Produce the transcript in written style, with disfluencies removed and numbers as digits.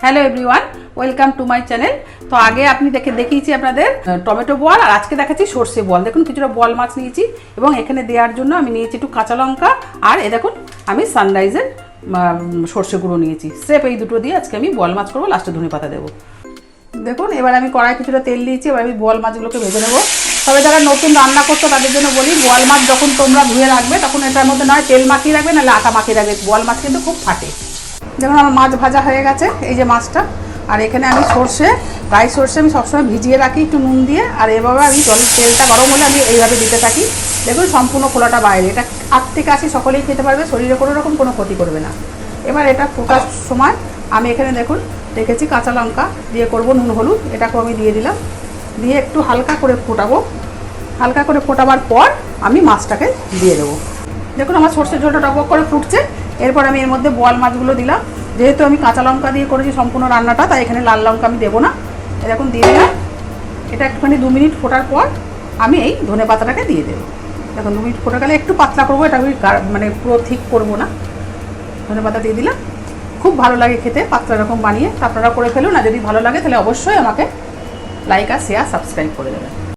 Hello everyone, welcome to my channel. তো আগে আপনি দেখিয়েছি আপনাদের টমেটো বল, আর আজকে দেখাচ্ছি সর্ষে বল। দেখুন কিছুটা বল মাছ নিয়েছি এবং এখানে দেওয়ার জন্য আমি নিয়েছি একটু কাঁচা লঙ্কা, আর এ দেখুন আমি সানরাইজের সর্ষে গুঁড়ো নিয়েছি। স্রেফ এই দুটো দিয়ে আজকে আমি বল মাছ করবো, লাস্টে ধনে পাতা দেবো। দেখুন এবার আমি কড়াই কিছুটা তেল দিয়েছি, এবার আমি বল মাছগুলোকে ভেজে নেবো। তবে যারা নতুন রান্না করতো তাদের জন্য বলি, বল মাছ যখন তোমরা ধুয়ে রাখবে তখন এটার মধ্যে নয় তেল মাখিয়ে রাখবে, নাহলে আটা মাখিয়ে রাখবে। বল মাছ কিন্তু খুব ফাটে। দেখুন আমার মাছ ভাজা হয়ে গেছে, এই যে মাছটা। আর এখানে আমি রাই সর্ষে আমি সবসময় ভিজিয়ে রাখি একটু নুন দিয়ে, আর এভাবে আমি তেলটা গরম হলে আমি এইভাবে দিতে থাকি। দেখুন সম্পূর্ণ খোলাটা বাইরে, এটা 8 থেকে 80 সকলেই খেতে পারবে, শরীরে কোনো রকম কোনো ক্ষতি করবে না। এবার এটা ফোটার সময় আমি এখানে দেখুন রেখেছি কাঁচা লঙ্কা দিয়ে করব নুন হলুদ, এটাকেও আমি দিয়ে দিলাম, দিয়ে একটু হালকা করে ফোটাবো। হালকা করে ফোটাবার পর আমি মাছটাকে দিয়ে দেবো। দেখুন আমার সর্ষের ঝোলটা টকবক করে ফুটছে। এরপর আমি এর মধ্যে বল মাছগুলো দিলাম। যেহেতু আমি কাঁচা লঙ্কা দিয়ে করেছি সম্পূর্ণ রান্নাটা, তাই এখানে লাল লঙ্কা আমি দেবো না। এরকম দিয়ে দিলাম। এটা একটুখানি 2 মিনিট ফোটার পর আমি এই ধনে পাতাটাকে দিয়ে দেবো। দেখুন 2 মিনিট ফোটা গেলে একটু পাতলা করবো, এটা আমি মানে পুরো ঠিক করবো না। ধনে পাতা দিয়ে দিলাম। খুব ভালো লাগে খেতে পাতলা রকম বানিয়ে, আপনারা করে ফেলুন। আর যদি ভালো লাগে তাহলে অবশ্যই আমাকে লাইক আর শেয়ার সাবস্ক্রাইব করে দেবেন।